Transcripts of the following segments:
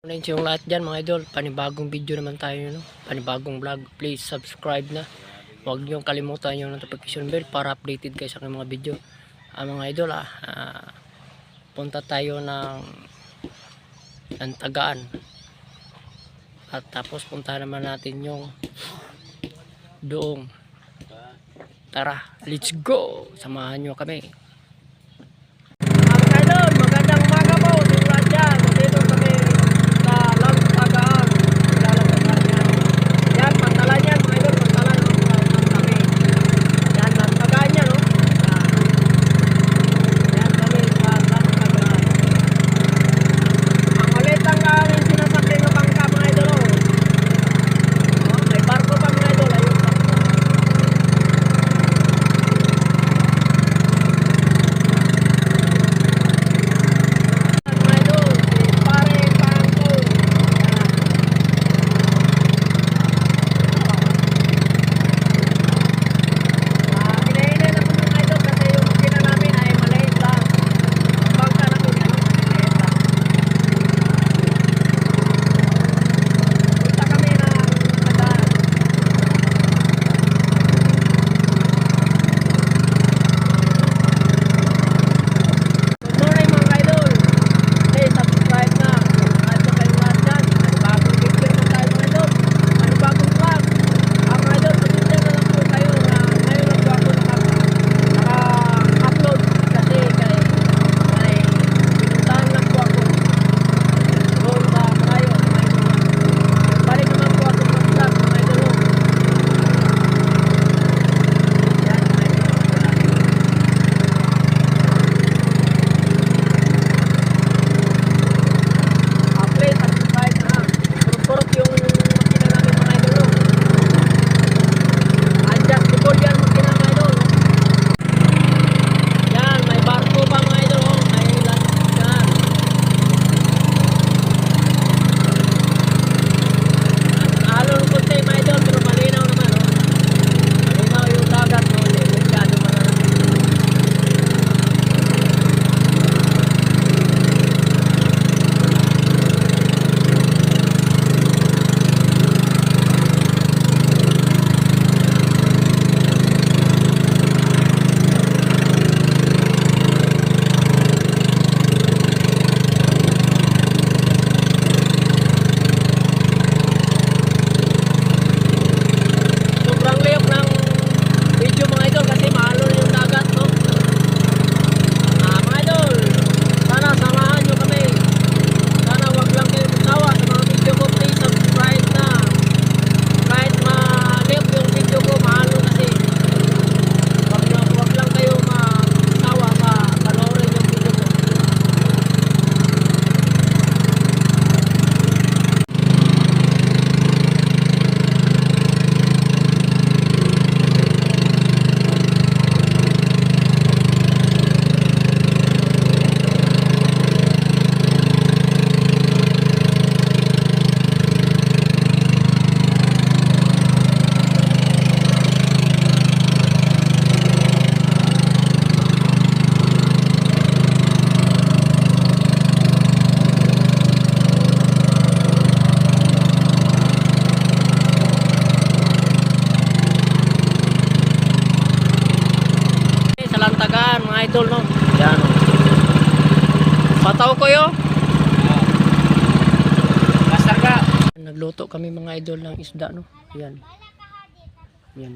Morning sa yung lahat dyan mga idol, panibagong video naman tayo, no? Panibagong vlog. Please subscribe na, huwag nyo kalimutan yung notification bell para updated kayo sa aking mga video. Mga idol, punta tayo ng Tagaan, at tapos punta naman natin yung Doong. Tara, let's go, samahan nyo kami. Mga idol, magandang umaga po sa yung lahat dyan. Dito kami sa Tagaan. Lalagyan yan. Yan, pantalan yan mga idol, pantalan kami. Yan, Tagaan yan, no? Yan kami sa Tagaan. Ang ulit ang aming sinasakyan ng bangka mga idol, oh. May barko pa mga idol, ayun pa. Tagaan mga idol, no? Yan, no? Pataw ko yo. Masarga. Nagluto kami mga idol ng isda, no? Yan. Yan.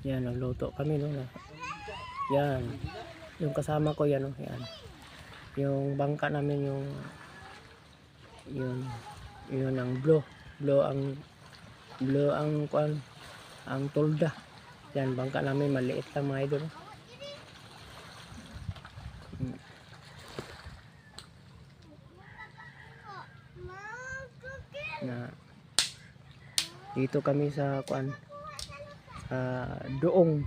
Yan, nagluto kami, no? Yan. Yung kasama ko yan, no? Yan. Yung bangka namin yun ang blue ang tolda. Yan, bangka namin maliit lang mga idol. Dito kami sa Doong.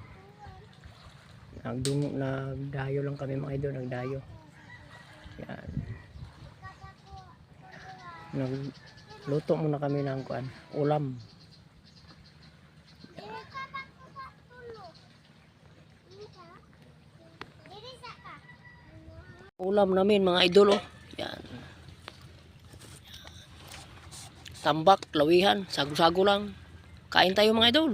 Nagdayo lang kami mga idol, nagdayo. Yan. Nagluto muna kami ng ulam. Ulam namin mga idol, oh. Yan. tambak, lawihan, sago-sago lang. Kain tayo mga idol.